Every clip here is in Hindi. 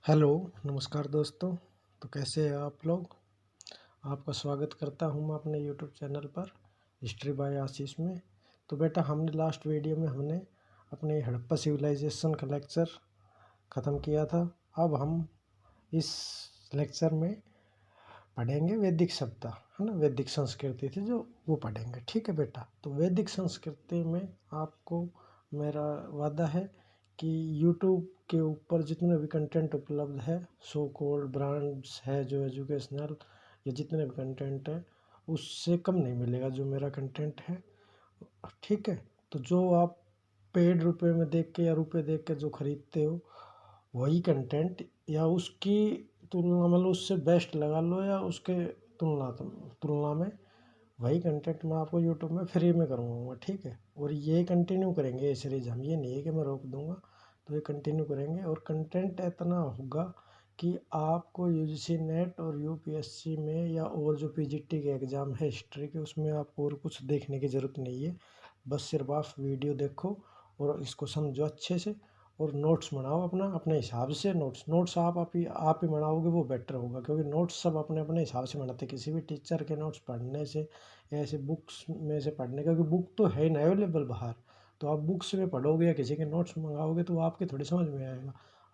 हेलो, नमस्कार दोस्तों। तो कैसे हैं आप लोग? आपका स्वागत करता हूं मैं अपने यूट्यूब चैनल पर हिस्ट्री बाय आशीष में। तो बेटा हमने लास्ट वीडियो में हमने अपने हड़प्पा सिविलाइजेशन का लेक्चर ख़त्म किया था। अब हम इस लेक्चर में पढ़ेंगे वैदिक सभ्यता, है ना, वैदिक संस्कृति थी जो वो पढ़ेंगे। ठीक है बेटा। तो वैदिक संस्कृति में आपको मेरा वादा है कि यूट्यूब के ऊपर जितने भी कंटेंट उपलब्ध है, सो कॉल्ड ब्रांड्स है जो एजुकेशनल या जितने भी कंटेंट है उससे कम नहीं मिलेगा जो मेरा कंटेंट है। ठीक है। तो जो आप पेड रुपए में देख के या रुपए देख के जो खरीदते हो वही कंटेंट या उसकी तुलना, मतलब उससे बेस्ट लगा लो या उसके तुलना तुलना में वही कंटेंट मैं आपको यूट्यूब में फ्री में करूँगा। ठीक है। और ये कंटिन्यू करेंगे ये सीरीज हम, ये नहीं है कि मैं रोक दूँगा। तो ये कंटिन्यू करेंगे और कंटेंट इतना होगा कि आपको यूजीसी नेट और यूपीएससी में या और जो पीजीटी के एग्ज़ाम है हिस्ट्री के, उसमें आपको और कुछ देखने की ज़रूरत नहीं है। बस सिर्फ आप वीडियो देखो और इसको समझो अच्छे से और नोट्स बनाओ अपने हिसाब से। नोट्स आप ही बनाओगे वो बेटर होगा, क्योंकि नोट्स सब अपने अपने हिसाब से बनाते। किसी भी टीचर के नोट्स पढ़ने से या ऐसे बुक्स में से पढ़ने, क्योंकि बुक तो है ना अवेलेबल बाहर, तो आप बुक्स में पढ़ोगे या किसी के नोट्स मंगाओगे तो आपके थोड़ी समझ में आएगा।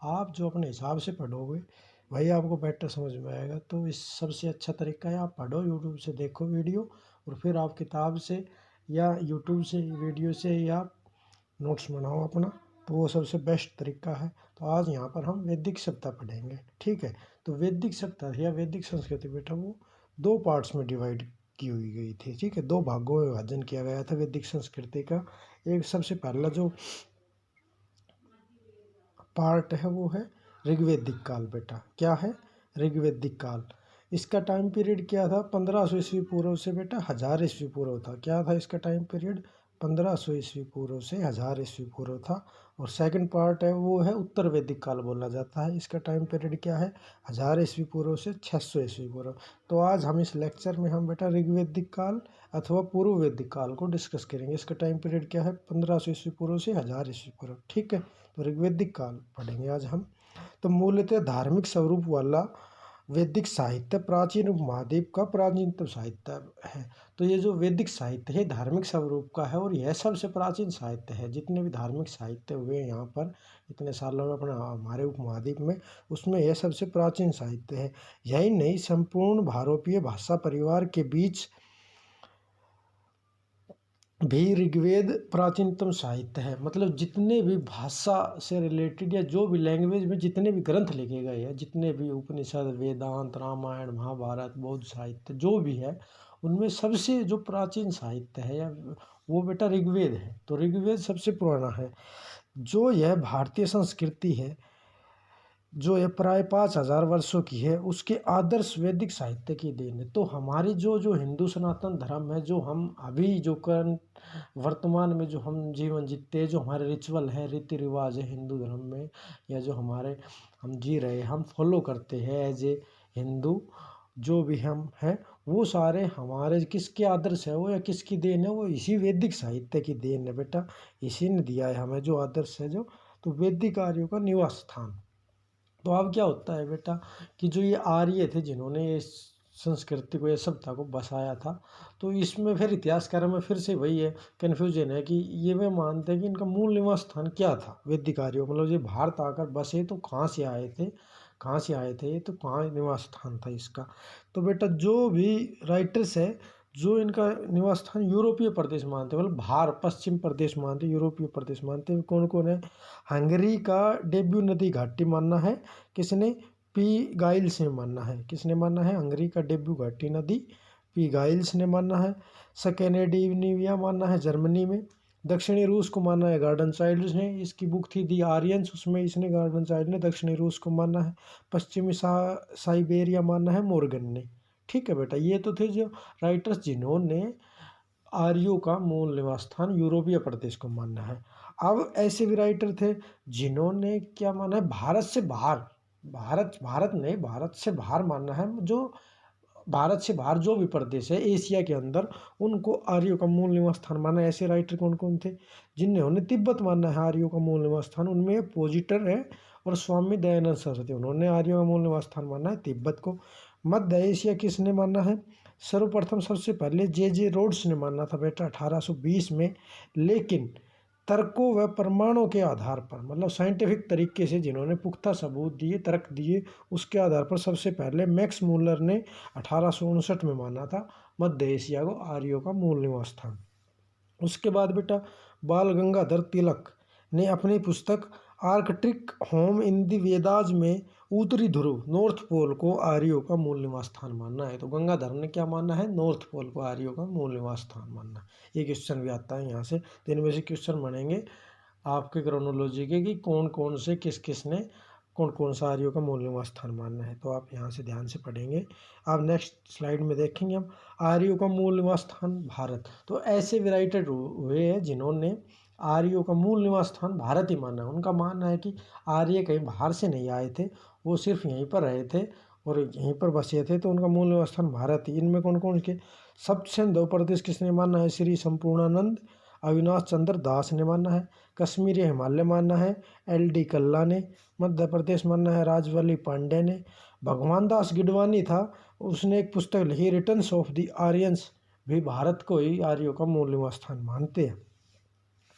आप जो अपने हिसाब से पढ़ोगे वही आपको बेटर समझ में आएगा। तो इस सबसे अच्छा तरीका है आप पढ़ो, यूट्यूब से देखो वीडियो और फिर आप किताब से या यूट्यूब से वीडियो से या नोट्स बनाओ अपना। तो वो सबसे बेस्ट तरीका है। तो आज यहाँ पर हम वैदिक सभ्यता पढ़ेंगे। ठीक है। तो वैदिक सभ्यता या वैदिक संस्कृति बेटा वो दो पार्ट्स में डिवाइड की हुई गई थी। ठीक है। दो भागों में विभाजन किया गया था वैदिक संस्कृति का। एक सबसे पहला जो पार्ट है वो है ऋग्वैदिक काल। बेटा क्या है? ऋग्वैदिक काल। इसका टाइम पीरियड क्या था? 1500 ईस्वी पूर्व से बेटा 1000 ईस्वी पूर्व था। क्या था इसका टाइम पीरियड? 1500 ईस्वी पूर्व से 1000 ईस्वी पूर्व था। और सेकंड पार्ट है वो है उत्तर वैदिक काल बोला जाता है। इसका टाइम पीरियड क्या है? 1000 ईस्वी पूर्व से 600 ईस्वी पूर्व। तो आज हम इस लेक्चर में हम बेटा ऋग्वैदिक काल अथवा पूर्व वैदिक काल को डिस्कस करेंगे। इसका टाइम पीरियड क्या है? 1500 ईस्वी पूर्व से 1000 ईस्वी पूर्व। ठीक है। तो ऋग्वैदिक काल पढ़ेंगे आज हम। तो मूलतः धार्मिक स्वरूप वाला वैदिक साहित्य प्राचीन उपमहाद्वीप का प्राचीनतम साहित्य है। तो ये जो वैदिक साहित्य है धार्मिक स्वरूप का है और यह सबसे प्राचीन साहित्य है। जितने भी धार्मिक साहित्य हुए यहाँ पर इतने सालों में अपना हमारे उपमहाद्वीप में, उसमें यह सबसे प्राचीन साहित्य है। यही नहीं, संपूर्ण भारतीय भाषा परिवार के बीच भी ऋग्वेद प्राचीनतम साहित्य है। मतलब जितने भी भाषा से रिलेटेड या जो भी लैंग्वेज में जितने भी ग्रंथ लिखे गए हैं, जितने भी उपनिषद, वेदांत, रामायण, महाभारत, बौद्ध साहित्य जो भी है, उनमें सबसे जो प्राचीन साहित्य है या वो बेटा ऋग्वेद है। तो ऋग्वेद सबसे पुराना है। जो यह भारतीय संस्कृति है जो ये प्राय 5000 वर्षों की है, उसके आदर्श वैदिक साहित्य की देन है। तो हमारी जो जो हिंदू सनातन धर्म है, जो हम अभी जो करंट वर्तमान में जो हम जीवन जीते हैं, जो हमारे रिचुअल है, रीति रिवाज है हिंदू धर्म में, या जो हमारे हम जी रहे हम फॉलो करते हैं एज ए हिंदू, जो भी हम हैं, वो सारे हमारे किसके आदर्श है वो या किसकी देन है? वो इसी वैदिक साहित्य की देन है बेटा। इसी ने दिया है हमें जो आदर्श है जो। तो वैदिक आर्यों का निवास स्थान। तो अब क्या होता है बेटा कि जो ये आर्य थे जिन्होंने ये संस्कृति को, ये सभ्यता को बसाया था, तो इसमें फिर इतिहासकारों में फिर से वही है कन्फ्यूजन है कि ये वे मानते हैं कि इनका मूल निवास स्थान क्या था वैदिक आर्यों, मतलब ये भारत आकर बसे तो कहाँ से आए थे, कहाँ से आए थे, तो कहाँ निवास स्थान था इसका। तो बेटा जो भी राइटर्स है जो इनका निवास स्थान यूरोपीय प्रदेश मानते हैं, मतलब भारत पश्चिम प्रदेश मानते, यूरोपीय प्रदेश मानते हैं, कौन कौन है? हंगरी का डेब्यू नदी घाटी मानना है किसने? पी गाइल्स ने मानना है। किसने मानना है? हंगरी का डेब्यू घाटी नदी पी गाइल्स ने मानना है। स्कैंडिनेविया मानना है जर्मनी में। दक्षिणी रूस को मानना है गार्डन चाइल्ड ने। इसकी बुक थी दी आर्यंस, उसमें इसने गार्डन चाइल्ड ने दक्षिणी रूस को मानना है। पश्चिमी साइबेरिया मानना है मोर्गन ने। ठीक है बेटा। ये तो थे जो राइटर्स जिन्होंने आर्यों का मूल निवास स्थान यूरोपीय प्रदेश को मानना है। अब ऐसे भी राइटर थे जिन्होंने क्या माना है? भारत से बाहर, भारत भारत नहीं, भारत से बाहर मानना है। जो भारत से बाहर जो भी प्रदेश है एशिया के अंदर, उनको आर्यों का मूल निवास स्थान माना है। ऐसे राइटर कौन कौन थे? जिन्होंने तिब्बत मानना है आर्यों का मूल निवास स्थान, उनमें पोजिटर है और स्वामी दयानंद सरस्वती उन्होंने आर्यों का मूल निवास स्थान माना है तिब्बत को। मध्य एशिया किसने माना है? सर्वप्रथम सबसे पहले जे रोड्स ने माना था बेटा 1820 में, लेकिन तर्कों व प्रमाणों के आधार पर, मतलब साइंटिफिक तरीके से जिन्होंने पुख्ता सबूत दिए, तर्क दिए, उसके आधार पर सबसे पहले मैक्स मूलर ने 1859 में माना था मध्य एशिया को आर्यों का मूल निवास स्थान। उसके बाद बेटा बाल गंगाधर तिलक ने अपनी पुस्तक Arctic home in the Vedas में उत्तरी ध्रुव नॉर्थ पोल को आर्यों का मूल निवास स्थान मानना है। तो गंगाधर ने क्या माना है? नॉर्थ पोल को आर्यों का मूल निवास स्थान मानना। ये क्वेश्चन भी आता है यहाँ से। तो इनमें से क्वेश्चन बनेंगे आपके क्रोनोलॉजी के कि कौन कौन से किस ने कौन कौन सा आर्यों का मूल निवास स्थान मानना है। तो आप यहाँ से ध्यान से पढ़ेंगे। आप नेक्स्ट स्लाइड में देखेंगे हम आर्यों का मूल निवास स्थान भारत। तो ऐसे वेराइटेड हुए हैं जिन्होंने आर्यों का मूल निवास स्थान भारत ही माना है। उनका मानना है कि आर्य कहीं बाहर से नहीं आए थे, वो सिर्फ यहीं पर रहे थे और यहीं पर बसे थे, तो उनका मूल निवास स्थान भारत ही। इनमें कौन कौन के? सप्तसिंधु प्रदेश किसने माना है? श्री संपूर्णानंद अविनाश चंद्र दास ने माना है। कश्मीरी हिमालय माना है LD कल्ला ने। मध्य प्रदेश माना है राजवली पांडे ने। भगवान दास गिडवानी था, उसने एक पुस्तक लिखी रिटर्न्स ऑफ द आर्यंस, भी भारत को ही आर्यों का मूल निवास स्थान मानते हैं।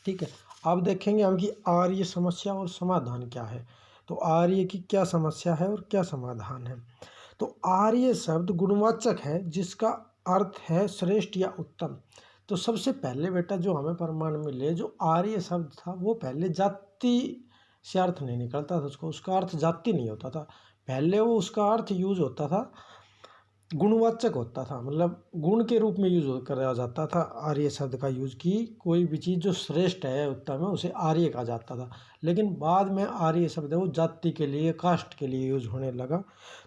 ठीक है, अब देखेंगे हम कि आर्य समस्या और समाधान क्या है। तो आर्य की क्या समस्या है और क्या समाधान है। तो आर्य शब्द गुणवाचक है जिसका अर्थ है श्रेष्ठ या उत्तम। तो सबसे पहले बेटा जो हमें प्रमाण मिले, जो आर्य शब्द था वो पहले जाति से अर्थ नहीं निकलता था, उसका अर्थ जाति नहीं होता था। पहले वो उसका अर्थ यूज होता था, गुणवाचक होता था, मतलब गुण के रूप में यूज करा जाता था आर्य शब्द का यूज, की कोई भी चीज़ जो श्रेष्ठ है, उत्तम है, उसे आर्य कहा जाता था। लेकिन बाद में आर्य शब्द है वो जाति के लिए, कास्ट के लिए यूज होने लगा।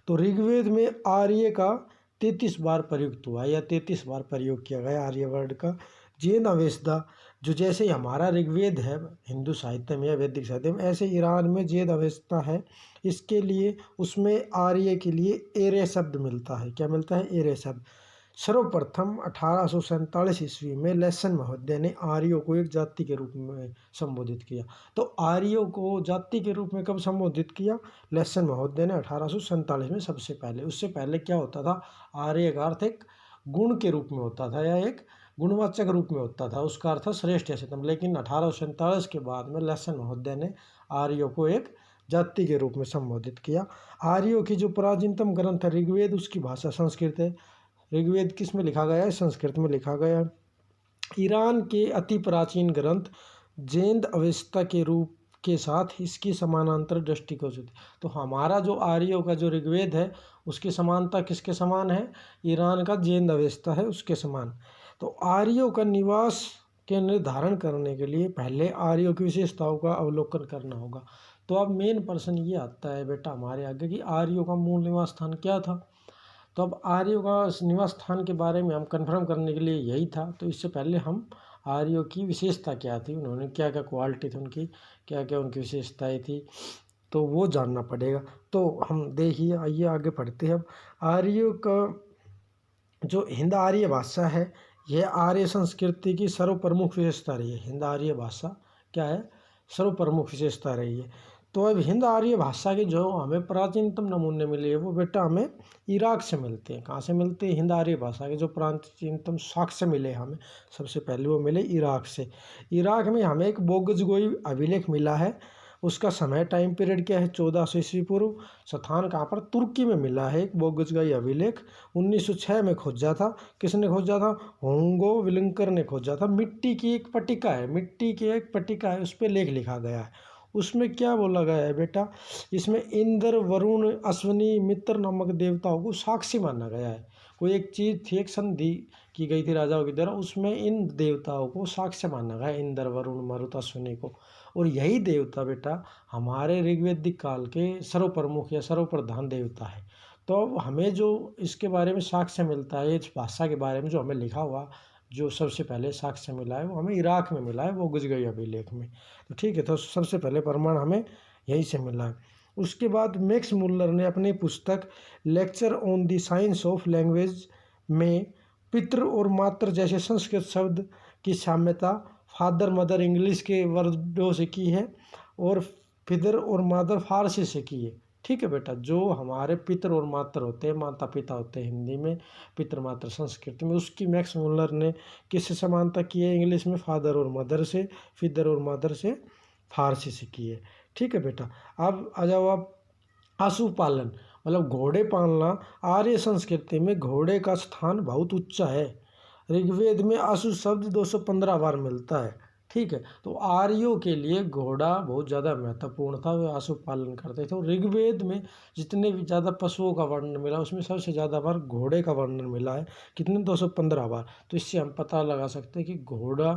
तो ऋग्वेद में आर्य का 33 बार प्रयुक्त हुआ या 33 बार प्रयोग किया गया आर्य वर्ड का। जैन अवेस्ता, जो जैसे हमारा ऋग्वेद है हिंदू साहित्य में या वैदिक साहित्य में, ऐसे ईरान में जैन अवेस्ता है, इसके लिए उसमें आर्य के लिए एरे शब्द मिलता है। क्या मिलता है? एरे शब्द। सर्वप्रथम 1847 ईस्वी में लेसन महोदय ने आर्यों को एक जाति के रूप में संबोधित किया। तो आर्यों को जाति के रूप में कब संबोधित किया? लेसन महोदय ने 1847 में सबसे पहले। उससे पहले क्या होता था? आर्य का अर्थ एक गुण के रूप में होता था या एक गुणवाचक रूप में होता था, उसका अर्थ श्रेष्ठ या सतम। लेकिन 1847 के बाद में लेसन महोदय ने आर्यों को एक जाति के रूप में संबोधित किया। आर्यों की जो प्राचीनतम ग्रंथ है ऋग्वेद, उसकी भाषा संस्कृत है। ऋग्वेद किस में लिखा गया है? संस्कृत में लिखा गया है। ईरान के अति प्राचीन ग्रंथ जैन अवेस्ता के रूप के साथ इसकी समानांतर दृष्टि को होती। तो हमारा जो आर्यों का जो ऋग्वेद है उसकी समानता किसके समान है? ईरान का जैन अवेस्ता है उसके समान। तो आर्यों का निवास के निर्धारण करने के लिए पहले आर्यों की विशेषताओं का अवलोकन करना होगा। तो अब मेन प्रश्न ये आता है बेटा हमारे आगे कि आर्यों का मूल निवास स्थान क्या था। तो अब आर्यों का निवास स्थान के बारे में हम कंफर्म करने के लिए यही था। तो इससे पहले हम आर्यों की विशेषता क्या थी, उन्होंने क्या क्या क्वालिटी थी उनकी, क्या क्या उनकी विशेषताएँ थी, तो वो जानना पड़ेगा। तो हम देखिए, आइए आगे पढ़ते हैं। अब आर्यों का जो हिंद आर्य भाषा है, यह आर्य संस्कृति की सर्वप्रमुख विशेषता रही है। हिंद आर्य भाषा क्या है? सर्वप्रमुख विशेषता रही है। तो अब हिंद आर्य भाषा के जो हमें प्राचीनतम नमूने मिले वो बेटा हमें इराक से मिलते हैं। कहाँ से मिलते हैं? हिंद आर्य भाषा के जो प्राचीनतम साक्ष्य मिले हमें, सबसे पहले वो मिले इराक से। इराक में हमें एक बोगजगोई अभिलेख मिला है। उसका समय टाइम पीरियड क्या है? 1400 ईस्वी पूर्व। स्थान कहाँ पर? तुर्की में मिला है एक बोगजगोई अभिलेख। 1906 में खोजा था। किसने खोजा था? होंगो विलंकर ने खोजा था। मिट्टी की एक पट्टिका है, मिट्टी की एक पट्टिका है, उस पर लेख लिखा गया है। उसमें क्या बोला गया है बेटा? इसमें इंद्र, वरुण, अश्विनी, मित्र नामक देवताओं को साक्षी माना गया है। कोई एक चीज़ थी, एक संधि की गई थी राजाओं की द्वारा, उसमें इन देवताओं को साक्ष्य माना गया, इंद्र, वरुण, मरुत, अश्विनी को। और यही देवता बेटा हमारे ऋग्वेदिक काल के सर्वप्रमुख या सर्वप्रधान देवता है। तो अब हमें जो इसके बारे में साक्ष्य मिलता है, इस भाषा के बारे में जो हमें लिखा हुआ, जो सबसे पहले साक्ष्य मिला है वो हमें इराक में मिला है, वो बोगजगोई अभिलेख में। तो ठीक है, तो सबसे पहले प्रमाण हमें यहीं से मिला है। उसके बाद मैक्स मुल्लर ने अपनी पुस्तक lecture on the science of language में पितृ और मातृ जैसे संस्कृत शब्द की साम्यता फादर मदर इंग्लिश के वर्डों से की है। और पितर और मातर फारसी से किए। ठीक है बेटा, जो हमारे पितर और मातर होते हैं, माता पिता होते हैं हिंदी में, पितर मातर संस्कृत में, उसकी मैक्स मुलर ने किससे समानता की है इंग्लिश में? फादर और मदर से, फिदर और मदर से, फारसी से की है। ठीक है बेटा, अब आ जाओ आप आशु पालन, मतलब घोड़े पालना। आर्य संस्कृति में घोड़े का स्थान बहुत ऊंचा है। ऋग्वेद में आशु शब्द 215 बार मिलता है। ठीक है, तो आर्यों के लिए घोड़ा बहुत ज़्यादा महत्वपूर्ण था, वे आशु पालन करते थे। और ऋग्वेद में जितने भी ज़्यादा पशुओं का वर्णन मिला उसमें सबसे ज़्यादा बार घोड़े का वर्णन मिला है। कितने? 215 बार। तो इससे हम पता लगा सकते हैं कि घोड़ा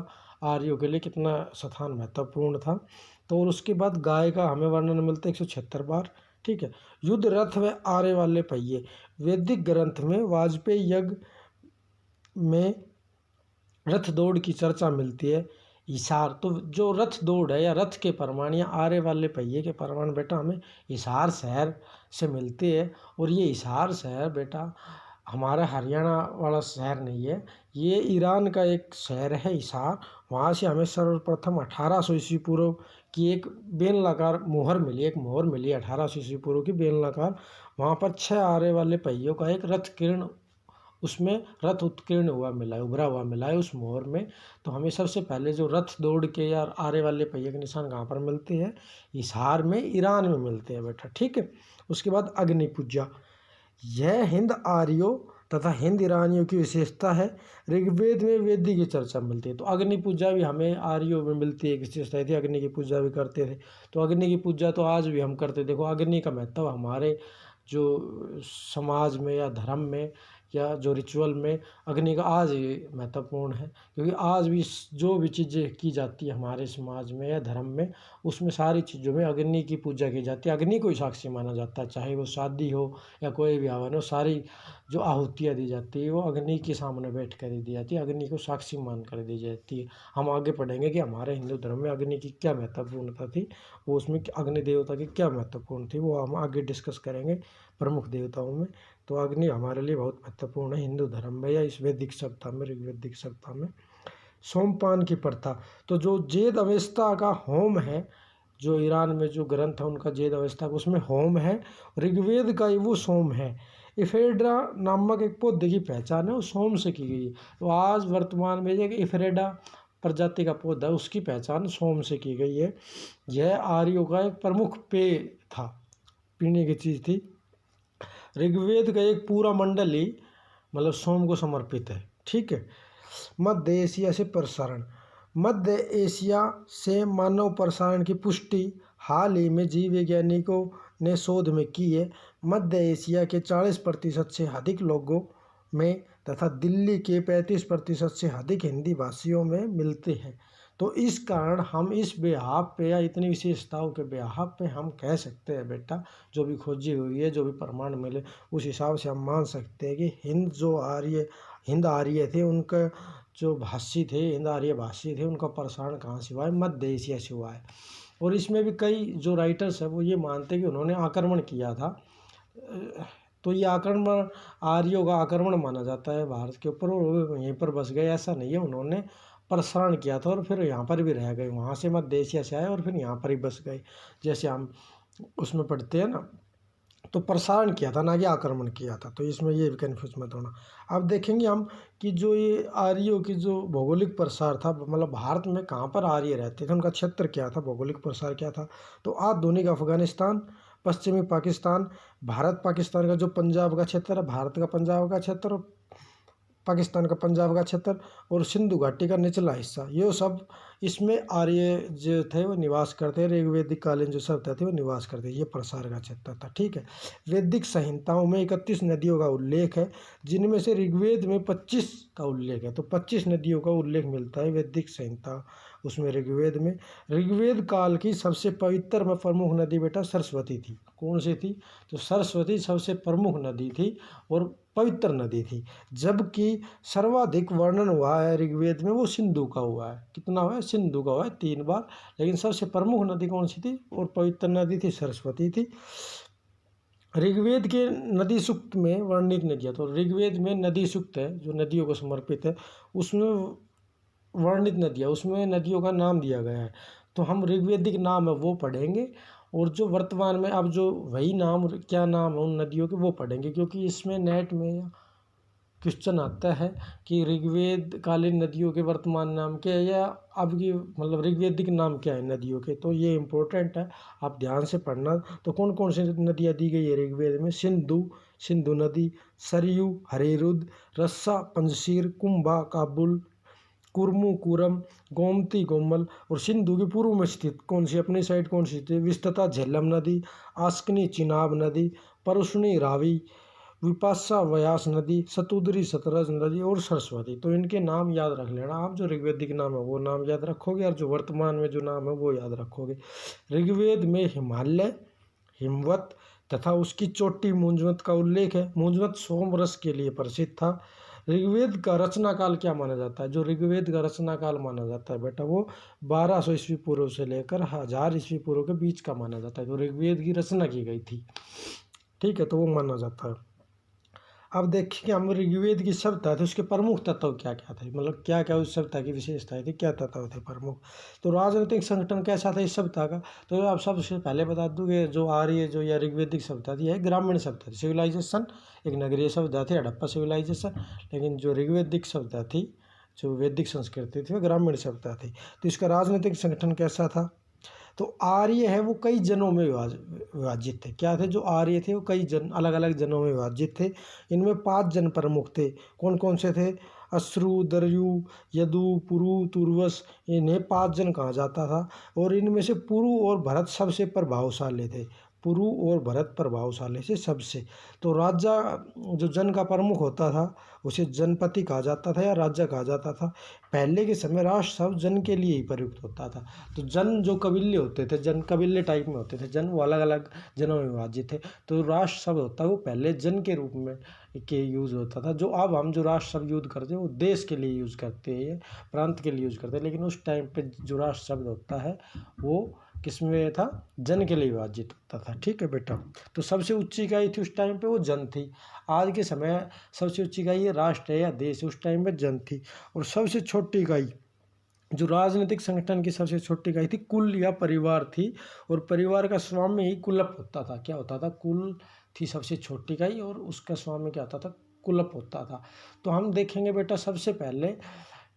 आर्यों के लिए कितना स्थान महत्वपूर्ण था। तो और उसके बाद गाय का हमें वर्णन मिलता है 176 बार। ठीक है, युद्ध रथ व आरे वाले पहिए। वैदिक ग्रंथ में वाजपेयी यज्ञ में रथ दौड़ की चर्चा मिलती है। इशार, तो जो रथ दौड़ है या रथ के प्रमाण या आरे वाले पहिए के प्रमाण बेटा हमें हिसार शहर से मिलते हैं। और ये हिसार शहर बेटा हमारा हरियाणा वाला शहर नहीं है, ये ईरान का एक शहर है हिसार। वहाँ से हमें सर्वप्रथम 1800 ईस्वी पूर्व की एक बेलनाकार मोहर मिली, एक मोहर मिली 1800 ईस्वी पूर्व की बेलनाकार। वहाँ पर 6 आरे वाले पहियों का एक रथ किरण, उसमें रथ उत्कीर्ण हुआ मिला है, उभरा हुआ मिला है उस मोहर में। तो हमें सबसे पहले जो रथ दौड़ के या आरे वाले पहिए के निशान कहाँ पर मिलते हैं? हिसार में, ईरान में मिलते हैं बेटा। ठीक है, उसके बाद अग्नि पूजा, यह हिंद आर्यों तथा हिंद ईरानियों की विशेषता है। ऋग्वेद में वेदी की चर्चा मिलती है। तो अग्नि पूजा भी हमें आर्यों में मिलती है, एक विशेषता थी, अग्नि की पूजा भी करते थे। तो अग्नि की पूजा तो आज भी हम करते। देखो अग्नि का महत्व हमारे जो समाज में या धर्म में या जो रिचुअल में अग्नि का आज भी महत्वपूर्ण है। क्योंकि आज भी जो भी चीज़ें की जाती है हमारे समाज में या धर्म में, उसमें सारी चीज़ों में अग्नि की पूजा की जाती है। अग्नि को ही साक्षी माना जाता है, चाहे वो शादी हो या कोई भी हवन हो, सारी जो आहुतियाँ दी जाती है वो अग्नि के सामने बैठ कर दी जाती है, अग्नि को साक्षी मान कर दी जाती है। हम आगे पढ़ेंगे कि हमारे हिंदू धर्म में अग्नि की क्या महत्वपूर्णता थी, वो उसमें अग्नि देवता की क्या महत्वपूर्ण थी, वो हम आगे डिस्कस करेंगे प्रमुख देवताओं में। तो अग्नि हमारे लिए बहुत महत्वपूर्ण है हिंदू धर्म में या इस वैदिक सभ्यता में, ऋग्वैदिक सभ्यता में। सोमपान की प्रथा, तो जो जेद अवेस्ता का होम है, जो ईरान में जो ग्रंथ है उनका जेद अवेस्ता का, उसमें होम है। ऋग्वेद का ही वो सोम है। इफेड्रा नामक एक पौधे की पहचान है, वो सोम से की गई है। तो आज वर्तमान में एक इफेड्रा प्रजाति का पौधा है, उसकी पहचान सोम से की गई है। यह आर्यों का एक प्रमुख पेय था, पीने की चीज़ थी। ऋग्वेद का एक पूरा मंडल ही मतलब सोम को समर्पित है। ठीक है, मध्य एशिया से प्रसारण, मध्य एशिया से मानव प्रसारण की पुष्टि हाल ही में जीव वैज्ञानिकों ने शोध में की है। मध्य एशिया के 40% से अधिक लोगों में तथा दिल्ली के 35% से अधिक हिंदी भाषियों में मिलते हैं। तो इस कारण हम इस बेहाफ पे या इतनी विशेषताओं के बेहाफ पे हम कह सकते हैं बेटा, जो भी खोजी हुई है, जो भी प्रमाण मिले, उस हिसाब से हम मान सकते हैं कि हिंद आर्य थे, उनका जो भाषी थे, हिंद आर्य भाषी थे, उनका प्रसारण कहाँ से हुआ है? मध्य एशिया से हुआ है। और इसमें भी कई जो राइटर्स हैं वो ये मानते हैं कि उन्होंने आक्रमण किया था। तो ये आक्रमण आर्यों का आक्रमण माना जाता है भारत के ऊपर, और वो यहीं पर बस गए, ऐसा नहीं है। उन्होंने प्रसारण किया था और फिर यहाँ पर भी रह गए, वहाँ से मध्य एशिया से आए और फिर यहाँ पर ही बस गए, जैसे हम उसमें पढ़ते हैं ना। तो प्रसारण किया था, ना कि आक्रमण किया था। तो इसमें ये कन्फ्यूज मत होना। अब देखेंगे हम कि जो ये आर्यों की जो भौगोलिक प्रसार था, मतलब भारत में कहाँ पर आर्य रहते थे, उनका क्षेत्र क्या था, भौगोलिक प्रसार क्या था। तो आधुनिक अफगानिस्तान, पश्चिमी पाकिस्तान, भारत पाकिस्तान का जो पंजाब का क्षेत्र है, भारत का पंजाब का क्षेत्र, और पाकिस्तान का पंजाब का क्षेत्र, और सिंधु घाटी का निचला हिस्सा, ये सब इसमें आर्य जो थे वो निवास करते, ऋग्वैदिक कालीन जो सभ्यता थी वो निवास करते, ये प्रसार का क्षेत्र था। ठीक है, वैदिक संहिताओं में 31 नदियों का उल्लेख है, जिनमें से ऋग्वेद में 25 का उल्लेख है। तो 25 नदियों का उल्लेख मिलता है वैदिक संहिता उसमें ऋग्वेद में। ऋग्वेद काल की सबसे पवित्र व प्रमुख नदी बेटा सरस्वती थी। कौन सी थी? तो सरस्वती सबसे प्रमुख नदी थी और पवित्र नदी थी। जबकि सर्वाधिक वर्णन हुआ है ऋग्वेद में वो सिंधु का हुआ है। कितना हुआ है? सिंधु का हुआ है 3 बार। लेकिन सबसे प्रमुख नदी कौन सी थी और पवित्र नदी थी? सरस्वती थी। ऋग्वेद के नदी सूक्त में वर्णित नदियाँ, तो ऋग्वेद में नदी सूक्त है जो नदियों को समर्पित है, उसमें वर्णित नदियाँ, उसमें नदियों का नाम दिया गया है। तो हम ऋग्वेदिक नाम है वो पढ़ेंगे और जो वर्तमान में अब जो वही नाम, क्या नाम है उन नदियों के, वो पढ़ेंगे, क्योंकि इसमें नेट में या क्वेश्चन आता है कि ऋग्वेद कालीन नदियों के वर्तमान नाम क्या है, या अब की मतलब ऋग्वेदिक नाम क्या है नदियों के। तो ये इम्पोर्टेंट है, आप ध्यान से पढ़ना। तो कौन कौन सी नदियाँ दी गई है ऋग्वेद में? सिंधु नदी, सरयू, हरेरुद, रस्सा, पंजशीर, कुंभा, काबुल, कुरमु, कुरम, गोमती, गोमल। और सिंधु की पूर्व में स्थित कौन सी, अपनी साइड कौन सी थी? विस्तता झेलम नदी, आस्कनी चिनाब नदी, परुष्णी रावी, विपाशा व्यास नदी, सतुद्री सतलज नदी और सरस्वती। तो इनके नाम याद रख लेना आप। जो ऋग्वेदिक नाम है वो नाम याद रखोगे, और जो वर्तमान में जो नाम है वो याद रखोगे। ऋग्वेद में हिमालय, हिमवत तथा उसकी चोटी मूंजवत का उल्लेख है। मूंजवत सोमरस के लिए प्रसिद्ध था। ऋग्वेद का रचना काल क्या माना जाता है? जो ऋग्वेद का रचना काल माना जाता है बेटा, वो 1200 ईस्वी पूर्व से लेकर 1000 ईस्वी पूर्व के बीच का माना जाता है। तो ऋग्वेद की रचना की गई थी, ठीक है, तो वो माना जाता है। अब देखिए हम ऋग्वेद की सभ्यता थी, उसके प्रमुख तत्व क्या क्या थे, मतलब क्या क्या उस सभ्यता की विशेषताएं थी, क्या तत्व थे प्रमुख। तो राजनीतिक संगठन कैसा था इस सभ्यता का? तो आप सबसे पहले बता दूं कि जो आर्य जो या ऋग्वेदिक सभ्यता थी, यह ग्रामीण सभ्यता थी, सिविलाइजेशन। एक नगरीय सभ्यता थी, हड़प्पा सिविलाइजेशन। लेकिन जो ऋग्वेदिक सभ्यता थी, जो वैदिक संस्कृति थी, वह ग्रामीण सभ्यता थी। तो इसका राजनीतिक संगठन कैसा था? तो आर्य है वो कई जनों में विभाजित थे। क्या थे? जो आर्य थे वो कई जन, अलग अलग जनों में विभाजित थे। इनमें 5 जन प्रमुख थे। कौन कौन से थे? अश्रु, दर्यु, यदु, पुरु, तुर्वस। इन्हें 5 जन कहा जाता था। और इनमें से पुरु और भरत सबसे प्रभावशाली थे। पुरु और भरत प्रभावशाली से सबसे। तो राजा जो जन का प्रमुख होता था उसे जनपति कहा जाता था या राजा कहा जाता था। पहले के समय राष्ट्र सब जन के लिए ही प्रयुक्त होता था। तो जन जो कबीले होते थे, जन कबीले टाइप में होते थे, जन वो अलग अलग जनों में विभाजित थे। तो राष्ट्र शब्द होता है वो पहले जन के रूप में के यूज़ होता था। जो अब हम जो राष्ट्र शब्द यूज़ करते हैं वो देश के लिए यूज़ करते हैं, प्रांत के लिए यूज़ करते हैं। लेकिन उस टाइम पे जो राष्ट्र शब्द होता है वो किस में था? जन के लिए विभाजित होता था, ठीक है बेटा। तो सबसे ऊंची इकाई थी उस टाइम पे वो जन थी। आज के समय सबसे ऊंची इकाई ये राष्ट्र है या देश, उस टाइम पे जन थी। और सबसे छोटी इकाई जो राजनीतिक संगठन की सबसे छोटी इकाई थी कुल या परिवार थी। और परिवार का स्वामी ही कुलप होता था। क्या होता था? कुल थी सबसे छोटी इकाई और उसका स्वामी क्या होता था? कुलप होता था। तो हम देखेंगे बेटा सबसे पहले,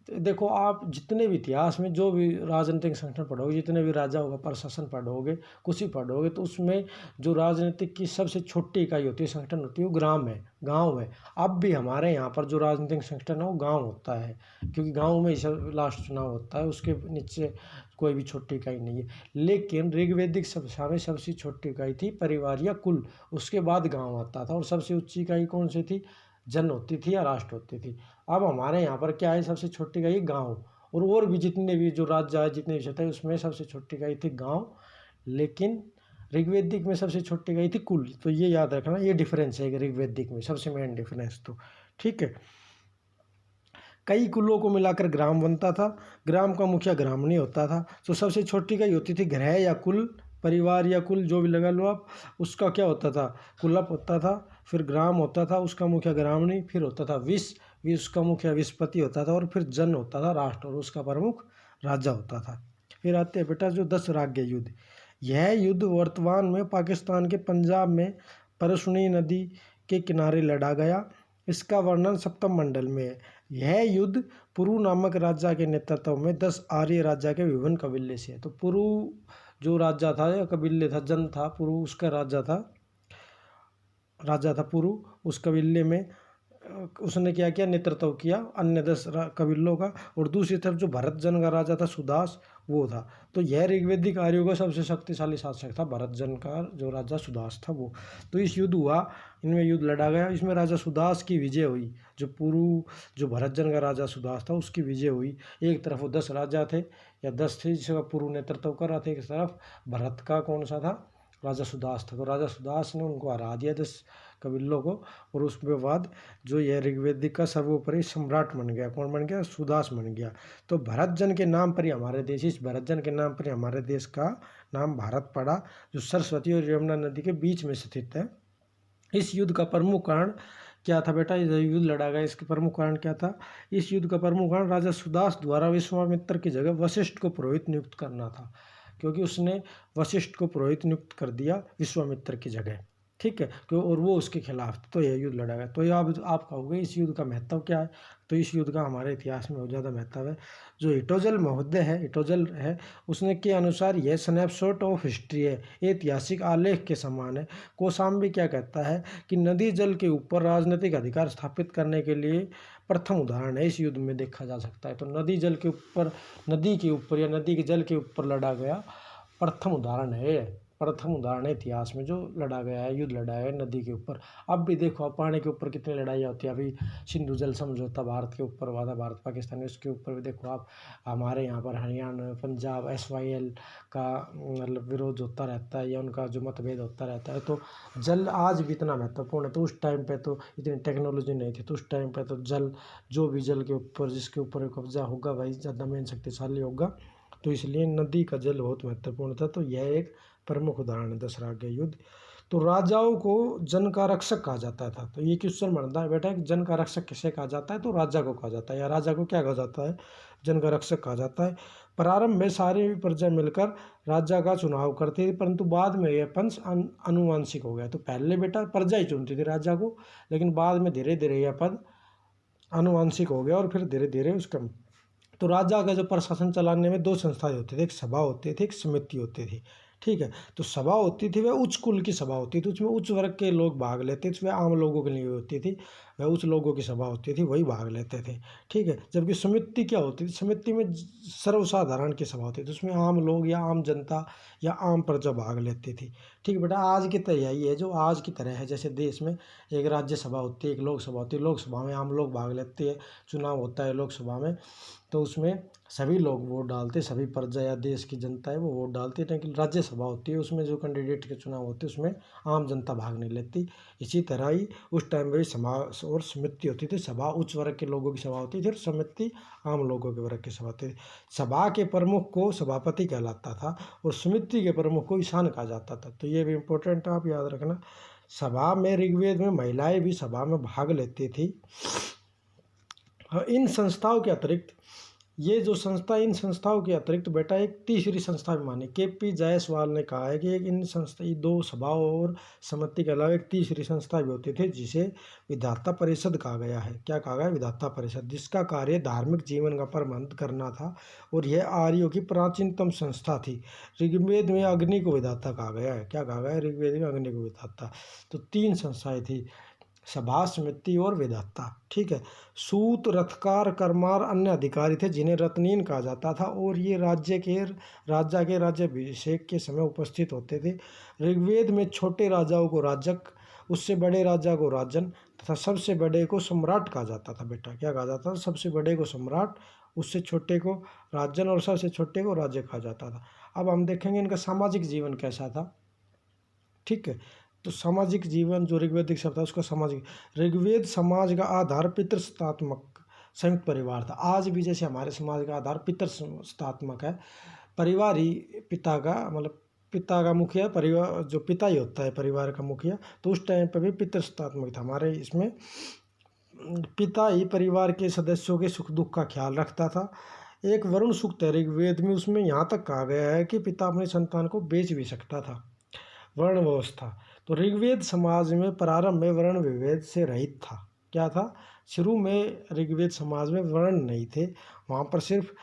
देखो आप जितने भी इतिहास में जो भी राजनीतिक संगठन पढ़ोगे, जितने भी राजाओं का प्रशासन पढ़ोगे, कुछ ही पढ़ोगे, तो उसमें जो राजनीतिक की सबसे छोटी इकाई होती है, संगठन होती है, वो ग्राम है, गांव है। अब भी हमारे यहाँ पर जो राजनीतिक संगठन है वो गांव होता है, क्योंकि गांव में ही सब लास्ट चुनाव होता है, उसके नीचे कोई भी छोटी इकाई नहीं है। लेकिन ऋग्वेदिक सभ्यता में सबसे छोटी इकाई थी परिवार या कुल, उसके बाद गाँव आता था। और सबसे ऊँची इकाई कौन सी थी? जन होती थी या राष्ट्र होती थी। अब हमारे यहाँ पर क्या है? सबसे छोटी इकाई गाँव। और भी जितने भी जो राज्य है, जितने भी क्षेत्र है, उसमें सबसे छोटी इकाई थी गाँव। लेकिन ऋग्वेदिक में सबसे छोटी इकाई थी कुल। तो ये याद रखना, ये डिफरेंस है ऋग्वेदिक में, सबसे मेन डिफरेंस। तो ठीक है, कई कुलों को मिलाकर ग्राम बनता था। ग्राम का मुखिया ग्रामणी होता था। तो सबसे छोटी इकाई होती थी ग्रह या कुल, परिवार या कुल जो भी लगा लो आप। उसका क्या होता था? कुलप होता था। फिर ग्राम होता था, उसका मुखिया ग्रामणी। फिर होता था उसका मुखिया विस्पति होता था। और फिर जन होता था राष्ट्र, और उसका प्रमुख राजा होता था। फिर आते हैं बेटा जो 10 राज्य युद्ध। यह युद्ध वर्तमान में पाकिस्तान के पंजाब में परसुनी नदी के किनारे लड़ा गया। इसका वर्णन सप्तम मंडल में है। यह युद्ध पुरु नामक राजा के नेतृत्व में 10 आर्य राजा के विभिन्न कबीले से है। तो पुरु जो राजा था या कबीले था, जन था, पुरु उसका राजा था पुरु। उस कबीले में उसने क्या किया? नेतृत्व किया अन्य 10 कबीलों का। और दूसरी तरफ जो भरत जन का राजा था सुदास, वो था। तो यह ऋग्वेदिक आर्यों का सबसे शक्तिशाली शासक था, भरत जन का जो राजा सुदास था वो। तो इस युद्ध हुआ, इनमें युद्ध लड़ा गया। इसमें राजा सुदास की विजय हुई। जो भरत जन का राजा सुदास था उसकी विजय हुई। एक तरफ वो 10 राजा थे या 10 थे जिसका पुरु नेतृत्व कर रहा था। एक तरफ भरत का कौन सा था? राजा सुदास था। तो राजा सुदास ने उनको हरा दिया 10 कबीलों को। और उसके बाद जो यह ऋग्वेदिक का सर्वोपरि सम्राट बन गया। कौन बन गया? सुदास बन गया। तो भरत जन के नाम पर ही हमारे देश, इस भरत जन के नाम पर ही हमारे देश का नाम भारत पड़ा, जो सरस्वती और यमुना नदी के बीच में स्थित है। इस युद्ध का प्रमुख कारण क्या था बेटा? ये युद्ध लड़ा गया, इसके प्रमुख कारण क्या था? इस युद्ध का प्रमुख कारण राजा सुदास द्वारा विश्वामित्र की जगह वशिष्ठ को पुरोहित नियुक्त करना था। क्योंकि उसने वशिष्ठ को पुरोहित नियुक्त कर दिया विश्वामित्र की जगह, ठीक है, क्यों, और वो उसके खिलाफ थे, तो यह युद्ध लड़ा गया। तो ये आप कहोगे इस युद्ध का महत्व क्या है, तो इस युद्ध का हमारे इतिहास में बहुत ज़्यादा महत्व है। जो हिटोजल महोदय है, हिटोजल है, उसने के अनुसार यह स्नैपशॉट ऑफ हिस्ट्री है, ऐतिहासिक आलेख के समान है। कोसाम्बी क्या कहता है कि नदी जल के ऊपर राजनीतिक अधिकार स्थापित करने के लिए प्रथम उदाहरण है, इस युद्ध में देखा जा सकता है। तो नदी जल के ऊपर, नदी के ऊपर या नदी के जल के ऊपर लड़ा गया प्रथम उदाहरण है, प्रथम उदाहरण है इतिहास में जो लड़ा गया है, युद्ध लड़ा है नदी के ऊपर। अब भी देखो आप पानी के ऊपर कितनी लड़ाइयाँ होती है, अभी सिंधु जल समझौता भारत के ऊपर हुआ था, भारत पाकिस्तान, उसके ऊपर भी देखो आप, हमारे यहाँ पर हरियाणा पंजाब SYL का मतलब विरोध होता रहता है या उनका जो मतभेद होता रहता है। तो जल आज भी इतना महत्वपूर्ण है, तो उस टाइम पे तो इतनी टेक्नोलॉजी नहीं थी, तो उस टाइम पे तो जल, जो भी जल के ऊपर जिसके ऊपर कब्जा होगा भाई ज़्यादा मेन शक्तिशाली होगा, तो इसलिए नदी का जल बहुत महत्वपूर्ण था। तो यह एक प्रमुख उदाहरण है दशरथ के युद्ध। तो राजाओं को जन का रक्षक कहा जाता था। तो ये क्वेश्चन बनता है बेटा कि जन का रक्षक किसे कहा जाता है, तो राजा को कहा जाता है, या राजा को क्या कहा जाता है, जन का रक्षक कहा जाता है। प्रारंभ में सारी प्रजा मिलकर राजा का चुनाव करती थी, परंतु बाद में यह पंच अनुवांशिक हो गया। तो पहले बेटा प्रजा ही चुनती थी राजा को, लेकिन बाद में धीरे धीरे यह पद अनुवांशिक हो गया और फिर धीरे धीरे उसका। तो राजा का जो प्रशासन चलाने में दो संस्थाएं होती थी, एक सभा होती थी, एक समिति होती थी, ठीक है। तो सभा होती थी वह उच्च कुल की सभा होती थी, उसमें उच्च वर्ग के लोग भाग लेते थे, वह आम लोगों के लिए होती थी, वह उच्च लोगों की सभा होती थी, वही भाग लेते थे, ठीक है। जबकि समिति क्या होती थी, समिति में सर्वसाधारण की सभा होती थी, उसमें आम लोग या आम जनता या आम प्रजा भाग लेती थी, ठीक है बेटा। आज की तरह यही है, जो आज की तरह है, जैसे देश में एक राज्यसभा होती है, एक लोकसभा होती है, लोकसभा में आम लोग भाग लेते हैं, चुनाव होता है लोकसभा में, तो उसमें सभी लोग वोट डालते, सभी प्रजा या देश की जनता है वो वोट डालती है। लेकिन राज्यसभा होती है, उसमें जो कैंडिडेट के चुनाव होते हैं उसमें आम जनता भाग नहीं लेती। इसी तरह ही उस टाइम में भी सभा और समिति होती थी, सभा उच्च वर्ग के लोगों की सभा होती थी और समिति आम लोगों के वर्ग की सभा होती थी। सभा के प्रमुख को सभापति कहलाता था और समिति के प्रमुख को ईशान कहा जाता था। तो ये भी इम्पोर्टेंट है, आप याद रखना। सभा में ऋग्वेद में महिलाएं भी सभा में भाग लेती थी। इन संस्थाओं के अतिरिक्त ये जो संस्था, इन संस्थाओं के अतिरिक्त बेटा एक तीसरी संस्था भी मानी। KP जायसवाल ने कहा है कि इन संस्था, दो सभाओं और समिति के अलावा एक तीसरी संस्था भी होती थी जिसे विधाता परिषद कहा गया है। क्या कहा गया? विधाता परिषद, जिसका कार्य धार्मिक जीवन का प्रबंध करना था और यह आर्यों की प्राचीनतम संस्था थी। ऋग्वेद में अग्नि को विधाता कहा गया है। क्या कहा गया है? ऋग्वेद में अग्नि को विधाता। तो तीन संस्थाएं थी, सभा, समिति और विधाता, ठीक है। सूत, रथकार, करमार अन्य अधिकारी थे जिन्हें रत्नीन कहा जाता था और ये राजा के राज्याभिषेक के समय उपस्थित होते थे। ऋग्वेद में छोटे राजाओं को राजक, उससे बड़े राजा को राजन तथा सबसे बड़े को सम्राट कहा जाता था। बेटा क्या कहा जाता था? सबसे बड़े को सम्राट, उससे छोटे को राजन और सबसे छोटे को राजा कहा जाता था। अब हम देखेंगे इनका सामाजिक जीवन कैसा था, ठीक है। तो सामाजिक जीवन जो ऋग्वेदिक शब्द था उसका सामाजिक, ऋग्वेद समाज का आधार पितृसत्तात्मक संयुक्त परिवार था। आज भी जैसे हमारे समाज का आधार पितृसत्तात्मक है, परिवार ही पिता का, मतलब पिता का मुखिया, परिवार जो पिता ही होता है परिवार का मुखिया। तो उस टाइम पर भी पितृसत्तात्मक था। हमारे इसमें पिता ही परिवार के सदस्यों के सुख दुख का ख्याल रखता था। एक वरुण सूक्त है ऋग्वेद में, उसमें यहाँ तक कहा गया है कि पिता अपने संतान को बेच भी सकता था। वर्ण व्यवस्था, तो ऋग्वेद समाज में प्रारंभ में वर्ण विभेद से रहित था। क्या था? शुरू में ऋग्वेद समाज में वर्ण नहीं थे, वहाँ पर सिर्फ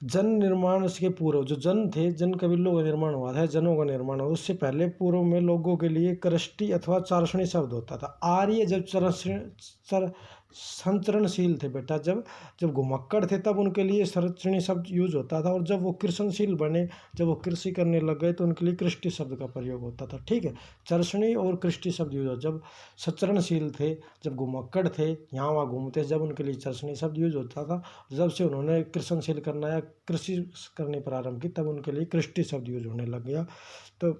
जन निर्माण, उसके पूर्व जो जन थे, जन कबीलों का निर्माण हुआ था, जनों का निर्माण हुआ, उससे पहले पूर्व में लोगों के लिए कृष्टि अथवा चारसणी शब्द होता था। आर्य जब संचरणशील थे बेटा, जब घुमक्कड़ थे तब उनके लिए संरक्षणी शब्द यूज होता था, और जब वो कृषणशील बने, जब वो कृषि करने लग गए तो उनके लिए कृष्टि शब्द का प्रयोग होता था, ठीक है। चर्षणी और कृष्टि शब्द यूज होता, जब संचरणशील थे, जब घुमक्कड़ थे, यहाँ वहाँ घूमते, जब उनके लिए चर्षणी शब्द यूज होता था। जब से उन्होंने कृषणशील करना या कृषि करनी प्रारंभ की तब उनके लिए कृष्टि शब्द यूज होने लग गया। तो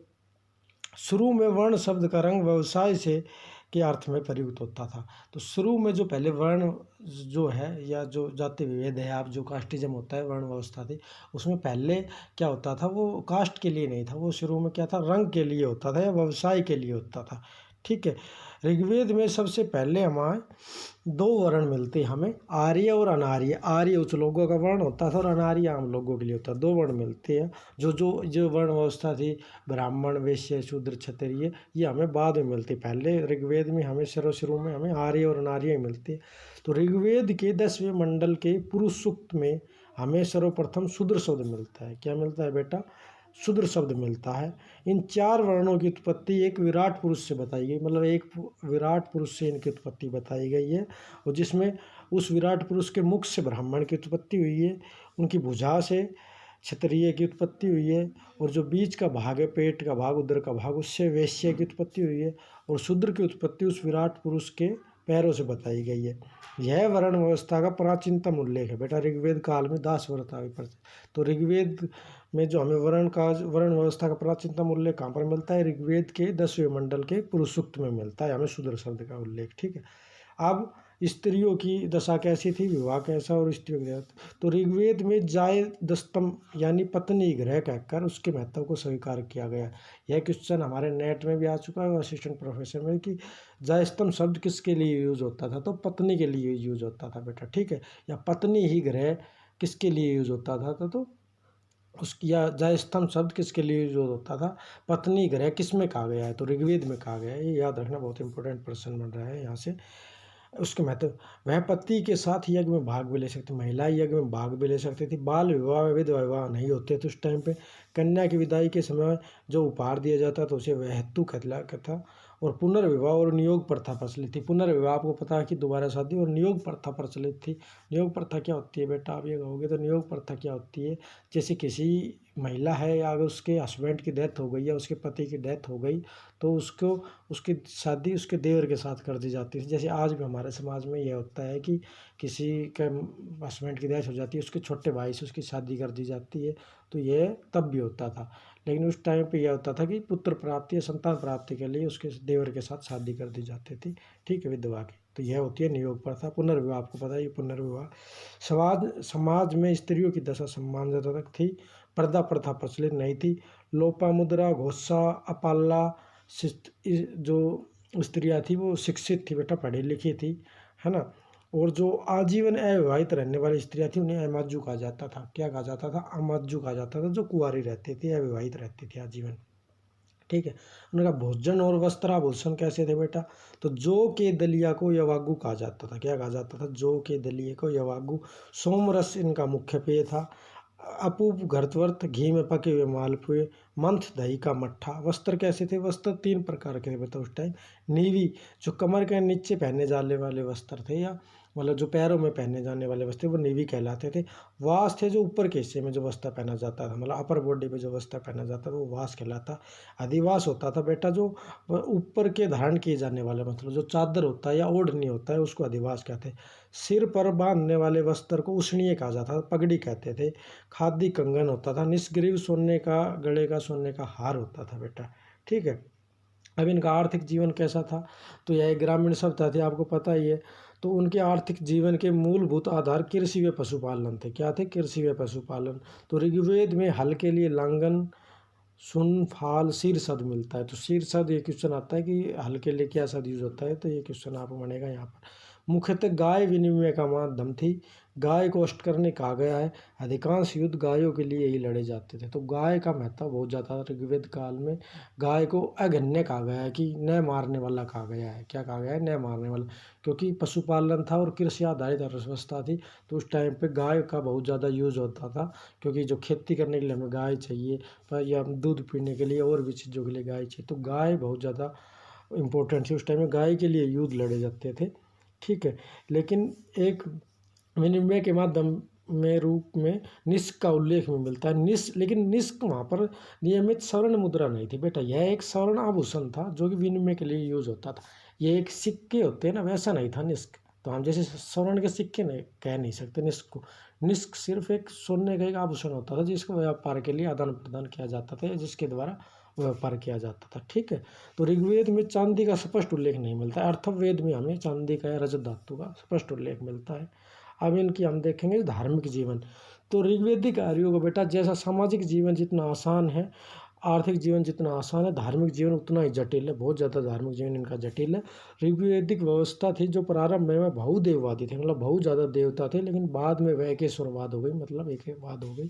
शुरू में वर्ण शब्द का रंग व्यवसाय से के अर्थ में प्रयुक्त होता था। तो शुरू में जो पहले वर्ण जो है या जो जाति विभेद है, आप जो कास्टिज्म होता है, वर्ण व्यवस्था थी, उसमें पहले क्या होता था, वो कास्ट के लिए नहीं था, वो शुरू में क्या था, रंग के लिए होता था या व्यवसाय के लिए होता था, ठीक है। ऋग्वेद में सबसे पहले हमारे दो वर्ण मिलते हैं हमें, आर्य और अनार्य। आर्य उच्च लोगों का वर्ण होता था और अनार्य आम लोगों के लिए होता है। दो वर्ण मिलते हैं। जो वर्ण व्यवस्था थी, ब्राह्मण, वैश्य, शूद्र, क्षत्रिय, ये हमें बाद में मिलती। पहले ऋग्वेद में हमें शुरू में हमें आर्य और अनार्य ही मिलते हैं। तो ऋग्वेद के 10वें मंडल के पुरुष सूक्त में हमें सर्वप्रथम शूद्र शब्द मिलता है। क्या मिलता है बेटा? शूद्र शब्द मिलता है। इन चार वर्णों की उत्पत्ति एक विराट पुरुष से बताई गई, मतलब एक विराट पुरुष से इनकी उत्पत्ति बताई गई है, और जिसमें उस विराट पुरुष के मुख से ब्राह्मण की उत्पत्ति हुई है, उनकी भुजा से क्षत्रिय की उत्पत्ति हुई है, और जो बीच का भाग है, पेट का भाग, उदर का भाग, उससे वैश्य की उत्पत्ति हुई है, और शूद्र की उत्पत्ति उस विराट पुरुष के पैरों से बताई गई है। यह वर्ण व्यवस्था का प्राचीनतम उल्लेख है बेटा। ऋग्वेद काल में दास व्यवस्था भी तो ऋग्वेद में जो हमें वर्ण व्यवस्था का प्राचीनतम उल्लेख कहाँ पर मिलता है? ऋग्वेद के 10वें मंडल के पुरुष सूक्त में मिलता है हमें शूद्र शब्द का उल्लेख। ठीक है। अब स्त्रियों की दशा कैसी थी, विवाह कैसा, और स्त्रियों की तो ऋग्वेद में जायदस्तम यानी पत्नी ग्रह कहकर उसके महत्व को स्वीकार किया गया। यह क्वेश्चन हमारे नेट में भी आ चुका है और असिस्टेंट प्रोफेसर में कि जायस्तम शब्द किसके लिए यूज होता था? तो पत्नी के लिए यूज होता था बेटा। ठीक है। या पत्नी ही ग्रह किसके लिए यूज होता था? तो उसकी या जायस्तम शब्द किसके लिए यूज होता था? पत्नी ग्रह किस में कहा गया है? तो ऋग्वेद में कहा गया है। ये याद रखना, बहुत इंपॉर्टेंट प्रश्न बन रहा है यहाँ से। उसके महत्व, वह पति के साथ यज्ञ में भाग भी ले सकती, महिला यज्ञ में भाग भी ले सकती थी। बाल विवाह, विधवा विवाह नहीं होते थे उस टाइम पे। कन्या की विदाई के समय जो उपहार दिया जाता था उसे वहत्तु कहलाता था। और पुनर्विवाह और नियोग प्रथा प्रचलित थी। पुनर्विवाह आपको पता है कि दोबारा शादी, और नियोग प्रथा प्रचलित थी। नियोग प्रथा क्या होती है बेटा? आप ये कहोगे तो नियोग प्रथा क्या होती है? जैसे किसी महिला है या अगर उसके हस्बैंड की डेथ हो गई या उसके पति की डेथ हो गई, तो उसको उसकी शादी उसके देवर के साथ कर दी जाती है। जैसे आज भी हमारे समाज में यह होता है कि किसी के हस्बैंड की डेथ हो जाती है, उसके छोटे भाई से उसकी शादी कर दी जाती है। तो यह तब भी होता था, लेकिन उस टाइम पे यह होता था कि पुत्र प्राप्ति या संतान प्राप्ति के लिए उसके देवर के साथ शादी कर दी जाती थी। ठीक है, विधवा की। तो यह होती है नियोग प्रथा। पुनर्विवाह आपको पता है, ये पुनर्विवाह। समाज में स्त्रियों की दशा सम्मानजनक थी। पर्दा प्रथा प्रचलित नहीं थी। लोपामुद्रा, घोषा, अपाला जो स्त्रियाँ थी वो शिक्षित थी बेटा, पढ़ी लिखी थी, है ना। और जो आजीवन अविवाहित रहने वाली स्त्रियाँ थी उन्हें अमाजू कहा जाता था। क्या कहा जाता था? अमाजू कहा जाता था, जो कुंवारी रहती थी, अविवाहित रहती थी आजीवन। ठीक है। उनका भोजन और वस्त्राभूषण कैसे थे बेटा? तो जौ के दलिया को यवागु कहा जाता था। क्या कहा जाता था? जौ के दलिये को यवागु। सोमरस इनका मुख्य पेय था। अपूप घृतवर्त, घी में पके हुए मालपुए, मंथ दही का मट्ठा। वस्त्र कैसे थे? वस्त्र 3 प्रकार के थे बेटा उस टाइम। नीवी, जो कमर के नीचे पहने जाने वाले वस्त्र थे, या मतलब जो पैरों में पहने जाने वाले वस्त्र, वो नीवी कहलाते थे। वास थे, जो ऊपर के हिस्से में जो वस्त्र पहना जाता था, मतलब अपर बॉडी पे जो वस्त्र पहना जाता था, वो वास कहलाता। अधिवास होता था बेटा जो ऊपर के धारण किए जाने वाले, मतलब जो चादर होता है या ओढ़नी होता है, उसको अधिवास कहते हैं। सिर पर बांधने वाले वस्त्र को उष्णीय कहा जाता था, पगड़ी कहते थे। खादी कंगन होता था। निष्ग्रीव सोने का, गले का सोने का हार होता था बेटा। ठीक है। अब इनका आर्थिक जीवन कैसा था? तो यह ग्रामीण सभ्यता थी, आपको पता ही है। तो उनके आर्थिक जीवन के मूलभूत आधार कृषि व पशुपालन थे। क्या थे? कृषि व पशुपालन। तो ऋग्वेद में हल के लिए लांगन, सुन, फाल, शीर शब्द मिलता है। तो शीर शब्द, ये क्वेश्चन आता है कि हल के लिए क्या शब्द यूज होता है, तो ये क्वेश्चन आपको बनेगा यहाँ पर। मुख्यतः गाय विनिमय का माध्यम थी। गाय को अष्ट करने कहा गया है। अधिकांश युद्ध गायों के लिए ही लड़े जाते थे। तो गाय का महत्व बहुत ज़्यादा था ऋग्वेद काल में। गाय को अघन्य कहा गया है, कि न मारने वाला कहा गया है। क्या कहा गया है? न मारने वाला। क्योंकि पशुपालन था और कृषि आधारित अर्थव्यवस्था थी, तो उस टाइम पे गाय का बहुत ज़्यादा यूज होता था। क्योंकि जो खेती करने के लिए हमें गाय चाहिए, पर या दूध पीने के लिए और भी चीज़ों के लिए गाय चाहिए, तो गाय बहुत ज़्यादा इम्पोर्टेंट थी उस टाइम में। गाय के लिए युद्ध लड़े जाते थे। ठीक है। लेकिन एक विनिमय के माध्यम में रूप में निष्क का उल्लेख में मिलता है। लेकिन निष्क वहाँ पर नियमित स्वर्ण मुद्रा नहीं थी बेटा। यह एक स्वर्ण आभूषण था जो कि विनिमय के लिए यूज होता था। ये एक सिक्के होते हैं ना, वैसा नहीं था निष्क। तो हम जैसे स्वर्ण के सिक्के नहीं कह नहीं सकते निष्क को। निष्क सिर्फ एक सोने का एक आभूषण होता था जिसको व्यापार के लिए आदान प्रदान किया जाता था, जिसके द्वारा व्यापार किया जाता था। ठीक है। तो ऋग्वेद में चांदी का स्पष्ट उल्लेख नहीं मिलता है। अर्थवेद में हमें चांदी का या रजत धातु का स्पष्ट उल्लेख मिलता है। अब इनकी हम देखेंगे धार्मिक जीवन। तो ऋग्वेदिक आर्यों को बेटा, जैसा सामाजिक जीवन जितना आसान है, आर्थिक जीवन जितना आसान है, धार्मिक जीवन उतना ही जटिल है, बहुत ज़्यादा धार्मिक जीवन इनका जटिल है। ऋग्वैदिक व्यवस्था थी जो प्रारंभ में बहुदेववादी थी, मतलब बहुत ज़्यादा देवता थे, लेकिन बाद में वह एकेश्वरवाद हो गई, मतलब एकवाद हो गई।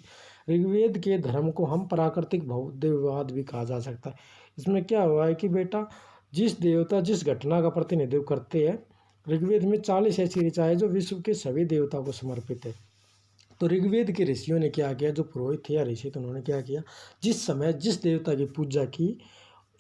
ऋग्वेद के धर्म को हम प्राकृतिक बहुदेववाद भी कहा जा सकता है। इसमें क्या हुआ है कि बेटा, जिस देवता जिस घटना का प्रतिनिधित्व करते हैं, ऋग्वेद में 40 ऐसी ऋचाएँ हैं जो विश्व के सभी देवताओं को समर्पित है। तो ऋग्वेद के ऋषियों ने क्या किया, जो पुरोहित थे या ऋषि, तो उन्होंने क्या किया, जिस समय जिस देवता की पूजा की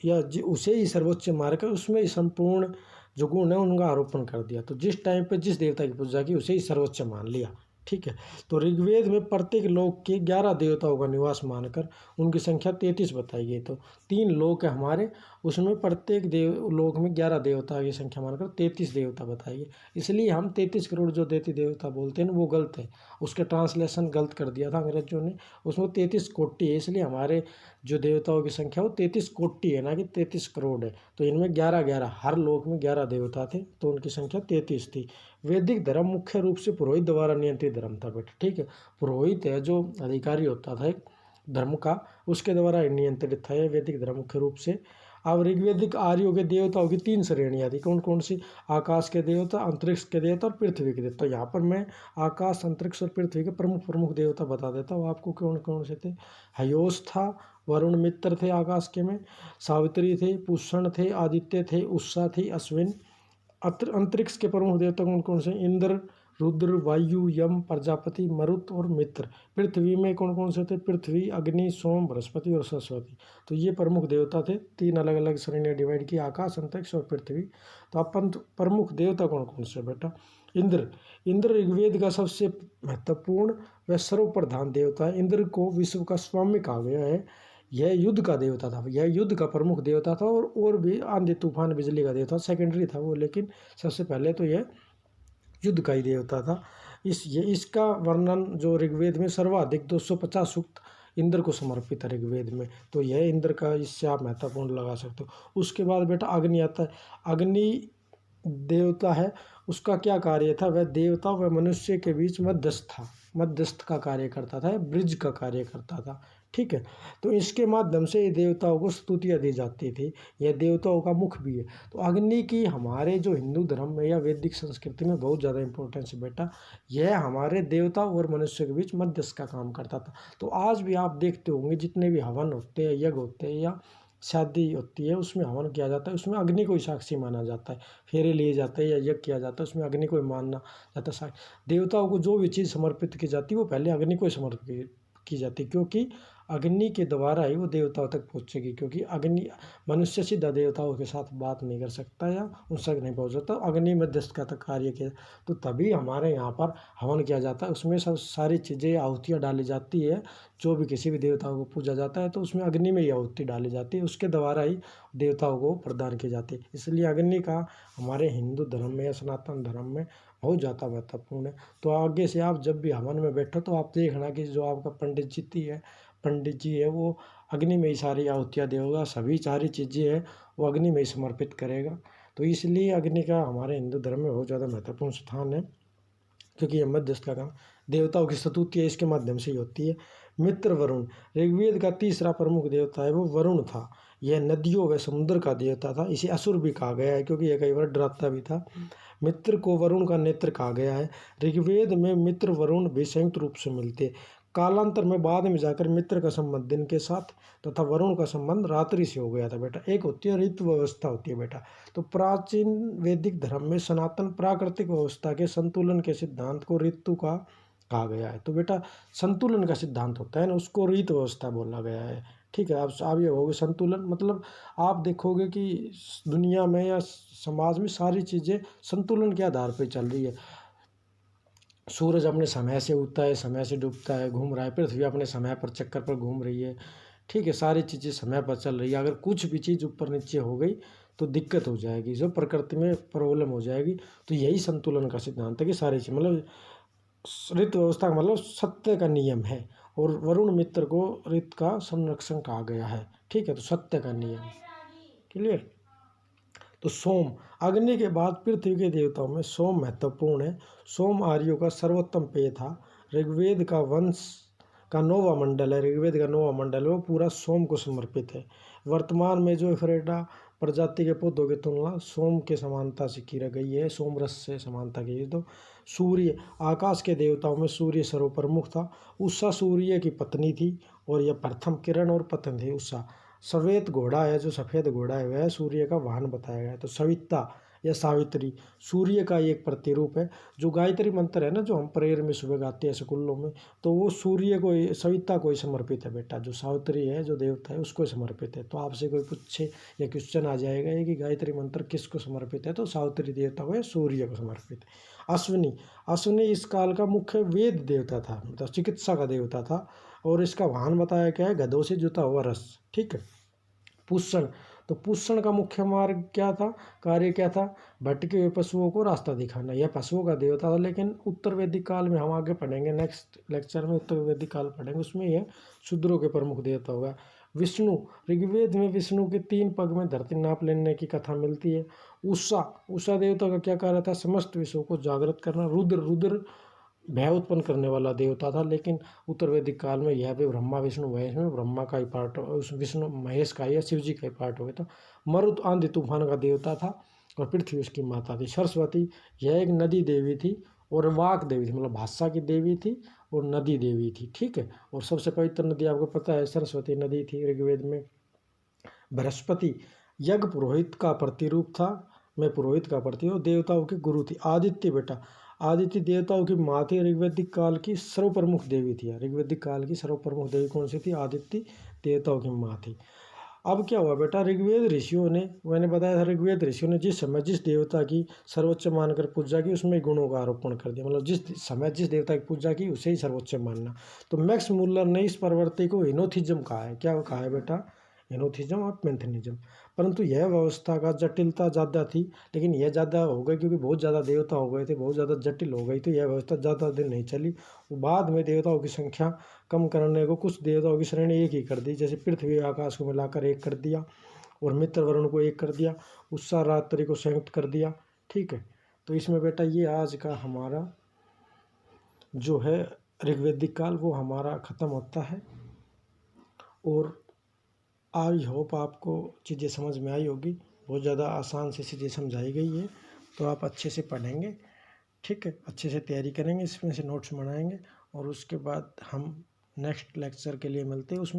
या उसे ही सर्वोच्च मानकर उसमें ही संपूर्ण जो गुण है उनका आरोपण कर दिया। तो जिस टाइम पे जिस देवता की पूजा की उसे ही सर्वोच्च मान लिया। ठीक है। तो ऋग्वेद में प्रत्येक लोक के 11 देवताओं का निवास मानकर उनकी संख्या 33 बताई गई। तो 3 लोक है हमारे, उसमें प्रत्येक देव लोक में 11 देवता की संख्या मानकर 33 देवता बताई गई। इसलिए हम 33 करोड़ जो देती देवता बोलते हैं ना, वो गलत है। उसका ट्रांसलेशन गलत कर दिया था अंग्रेजों ने। उसमें 33 कोटि है, इसलिए हमारे जो देवताओं की संख्या वो 33 कोटि है, ना कि 33 करोड़ है। तो इनमें 11-11, हर लोक में 11 देवता थे, तो उनकी संख्या 33 थी। वैदिक धर्म मुख्य रूप से पुरोहित द्वारा नियंत्रित धर्म था बेटा। ठीक है। पुरोहित है जो अधिकारी होता था एक धर्म का, उसके द्वारा नियंत्रित था ये वैदिक धर्म मुख्य रूप से। अब ऋग्वैदिक आर्यों के देवताओं की 3 श्रेणियाँ थी। कौन कौन सी? आकाश के देवता, अंतरिक्ष के देवता और पृथ्वी के देवता। तो यहाँ पर मैं आकाश, अंतरिक्ष और पृथ्वी के प्रमुख प्रमुख देवता बता देता हूँ आपको कौन कौन से थे। हयोस था, वरुण मित्र थे आकाश के में, सावित्री थे, पुष्ण थे, आदित्य थे, उषा थी, अश्विन। अंतरिक्ष के प्रमुख देवता कौन कौन से? इंद्र, रुद्र, वायु, यम, प्रजापति, मरुत और मित्र। पृथ्वी में कौन कौन से थे? पृथ्वी, अग्नि, सोम, बृहस्पति और सरस्वती। तो ये प्रमुख देवता थे। 3 अलग अलग श्रेणियाँ डिवाइड की, आकाश, अंतरिक्ष और पृथ्वी। तो अपन प्रमुख देवता कौन कौन से बेटा? इंद्र। इंद्र ऋग्वेद का सबसे महत्वपूर्ण व सर्वप्रधान देवता है। इंद्र को विश्व का स्वामी कहा गया है। यह युद्ध का देवता था, यह युद्ध का प्रमुख देवता था, और भी आंधी तूफान बिजली का देवता, सेकेंडरी था वो, लेकिन सबसे पहले तो यह युद्ध का ही देवता था। इसका वर्णन जो ऋग्वेद में सर्वाधिक 250 सूक्त इंद्र को समर्पित है ऋग्वेद में। तो यह इंद्र का, इससे आप महत्वपूर्ण लगा सकते हो। उसके बाद बेटा अग्नि आता है। अग्नि देवता है, उसका क्या कार्य था? वह देवता व मनुष्य के बीच मध्यस्थ था, मध्यस्थ का कार्य करता था, ब्रिज का कार्य करता था। ठीक है। तो इसके माध्यम से ये देवताओं को स्तुतियाँ दी जाती थी। यह देवताओं का मुख भी है। तो अग्नि की हमारे जो हिंदू धर्म में या वैदिक संस्कृति में बहुत ज़्यादा इंपॉर्टेंस है बेटा। यह हमारे देवता और मनुष्य के बीच मध्यस्थ का काम करता था। तो आज भी आप देखते होंगे जितने भी हवन होते हैं, यज्ञ होते हैं या शादी होती है, उसमें हवन किया जाता है, उसमें अग्नि को ही साक्षी माना जाता है। फेरे लिए जाते हैं या यज्ञ किया जाता है, उसमें अग्नि को ही मानना जाता है। देवताओं को जो भी चीज़ समर्पित की जाती है वो पहले अग्नि को ही समर्पित की जाती है, क्योंकि अग्नि के द्वारा ही वो देवताओं तक पहुँचेगी। क्योंकि अग्नि, मनुष्य सीधा देवताओं के साथ बात नहीं कर सकता या उनसे नहीं पहुँच सकता, अग्नि मध्यस्थ का तक कार्य किया। तो तभी हमारे यहाँ पर हवन किया जाता है, उसमें सब सारी चीज़ें आहुतियाँ डाली जाती है। जो भी किसी भी देवताओं को पूजा जाता है तो उसमें अग्नि में ही आहुति डाली जाती है, उसके द्वारा ही देवताओं को प्रदान की जाती है। इसलिए अग्नि का हमारे हिंदू धर्म में या सनातन धर्म में बहुत ज़्यादा महत्वपूर्ण है। तो आगे से आप जब भी हवन में बैठो तो आप देखना कि जो आपका पंडित जी है वो अग्नि में ही सारी आहुतियाँ देगा, सभी सारी चीज़ें हैं वो अग्नि में ही समर्पित करेगा। तो इसलिए अग्नि का हमारे हिंदू धर्म में बहुत ज़्यादा महत्वपूर्ण स्थान है, क्योंकि यह मध्यस्थ का काम, देवताओं की स्तुति इसके माध्यम से ही होती है। मित्र वरुण, ऋग्वेद का तीसरा प्रमुख देवता है वो वरुण था। यह नदियों व समुद्र का देवता था। इसे असुर भी कहा गया है क्योंकि यह कई बार डराता भी था। मित्र को वरुण का नेत्र कहा गया है। ऋग्वेद में मित्र वरुण भी संयुक्त रूप से मिलते। कालांतर में बाद में जाकर मित्र का संबंध दिन के साथ तथा वरुण का संबंध रात्रि से हो गया था बेटा। एक होती है ऋतु व्यवस्था होती है बेटा। तो प्राचीन वैदिक धर्म में सनातन प्राकृतिक व्यवस्था के संतुलन के सिद्धांत को ऋतु का कहा गया है। तो बेटा संतुलन का सिद्धांत होता है ना, उसको ऋतु व्यवस्था बोला गया है। ठीक है। आप ये होगे संतुलन, मतलब आप देखोगे कि दुनिया में या समाज में सारी चीज़ें संतुलन के आधार पर चल रही है। सूरज अपने समय से उगता है, समय से डूबता है, घूम रहा है। पृथ्वी अपने समय पर चक्कर पर घूम रही है। ठीक है। सारी चीज़ें समय पर चल रही है। अगर कुछ भी चीज़ ऊपर नीचे हो गई तो दिक्कत हो जाएगी, जो प्रकृति में प्रॉब्लम हो जाएगी। तो यही संतुलन का सिद्धांत है कि सारी चीज़, मतलब ऋतु व्यवस्था का मतलब सत्य का नियम है। और वरुण मित्र को ऋतु का संरक्षण कहा गया है। ठीक है। तो सत्य का नियम, क्लियर। तो सोम, अग्नि के बाद पृथ्वी के देवताओं में सोम महत्वपूर्ण है। सोम आर्यों का सर्वोत्तम पेय था। ऋग्वेद का का नौवां मंडल है, ऋग्वेद का नौवां मंडल है, वो पूरा सोम को समर्पित है। वर्तमान में जो एफ्रेटा प्रजाति के पौधों की तुलना सोम के समानता से की गई है, सोम रस से समानता की है। तो सूर्य, आकाश के देवताओं में सूर्य सर्वप्रमुख था। उषा सूर्य की पत्नी थी और यह प्रथम किरण और पत्नी थी उषा। श्वेत घोड़ा है, जो सफ़ेद घोड़ा है, वह सूर्य का वाहन बताया गया है। तो सविता या सावित्री सूर्य का एक प्रतिरूप है। जो गायत्री मंत्र है ना, जो हम प्रेयर में सुबह गाते हैं स्कूलों में, तो वो सूर्य को, सविता को ही समर्पित है बेटा। जो सावित्री है, जो देवता है, उसको समर्पित है। तो आपसे कोई पूछे या क्वेश्चन आ जाएगा ये कि गायत्री मंत्र किसको समर्पित है, तो सावित्री देवता को, सूर्य को समर्पित है। अश्विनी, अश्विनी इस काल का मुख्य वेद देवता था, मतलब चिकित्सा का देवता था, और इसका वाहन बताया गया है गधों से जुता हुआ रस। ठीक है। पुष्ण, तो पुष्ण का मुख्य मार्ग क्या था, कार्य क्या था, भटके हुए पशुओं को रास्ता दिखाना। यह पशुओं का देवता था, लेकिन उत्तर वैदिक काल में हम आगे पढ़ेंगे, नेक्स्ट लेक्चर में उत्तर वैदिक काल पढ़ेंगे, उसमें यह शूद्रों के प्रमुख देवता होगा। विष्णु, ऋग्वेद में विष्णु के 3 पग में धरती नाप लेने की कथा मिलती है। उषा, उषा देवता का क्या कार्य था, समस्त विश्व को जागृत करना। रुद्र, रुद्र भय उत्पन्न करने वाला देवता था, लेकिन उत्तर वैदिक काल में यह भी ब्रह्मा विष्णु महेश में ब्रह्मा का ही पार्ट, उस विष्णु महेश का या शिव जी का ही पार्ट हो गया था। मरुत आंधी तूफान का देवता था और पृथ्वी उसकी माता थी। सरस्वती, यह एक नदी देवी थी और वाक देवी थी, मतलब भाषा की देवी थी और नदी देवी थी। ठीक है। और सबसे पवित्र नदी आपको पता है सरस्वती नदी थी ऋग्वेद में। बृहस्पति यज्ञ पुरोहित का प्रतिरूप था, मैं पुरोहित का प्रतीक और देवताओं के गुरु थी। आदित्य बेटा, आदित्य देवताओं की माँ थी, ऋग्वैदिक काल की सर्वप्रमुख देवी थी। ऋग्वैदिक काल की सर्वप्रमुख देवी कौन सी थी, आदित्य देवताओं की माँ थी। अब क्या हुआ बेटा, ऋग्वेद ऋषियों ने, मैंने बताया था ऋग्वेद ऋषियों ने जिस समय जिस देवता की सर्वोच्च मानकर पूजा की, उसमें गुणों का आरोपण कर दिया, मतलब जिस समय जिस देवता की पूजा की उसे ही सर्वोच्च मानना। तो मैक्स मुल्लर ने इस प्रवृत्ति को हिनोथिज्म कहा है। क्या कहा है बेटा, हिनोथिज्म और पैंथेनिज्म। परंतु यह व्यवस्था का जटिलता ज़्यादा थी, लेकिन यह ज़्यादा हो गई क्योंकि बहुत ज़्यादा देवता हो गए थे, बहुत ज़्यादा जटिल हो गई, तो यह व्यवस्था ज़्यादा दिन नहीं चली। बाद में देवताओं की संख्या कम करने को कुछ देवताओं की श्रेणी एक ही कर दी, जैसे पृथ्वी आकाश को मिलाकर एक कर दिया, और मित्र वरुण को एक कर दिया, उषा रात्रि को संयुक्त कर दिया। ठीक है। तो इसमें बेटा ये आज का हमारा जो है ऋग्वैदिक काल वो हमारा ख़त्म होता है। और आई होप आपको चीज़ें समझ में आई होगी, बहुत ज़्यादा आसान से चीज़ें समझाई गई है, तो आप अच्छे से पढ़ेंगे। ठीक है, अच्छे से तैयारी करेंगे, इसमें से नोट्स बनाएंगे, और उसके बाद हम नेक्स्ट लेक्चर के लिए मिलते हैं। उसमें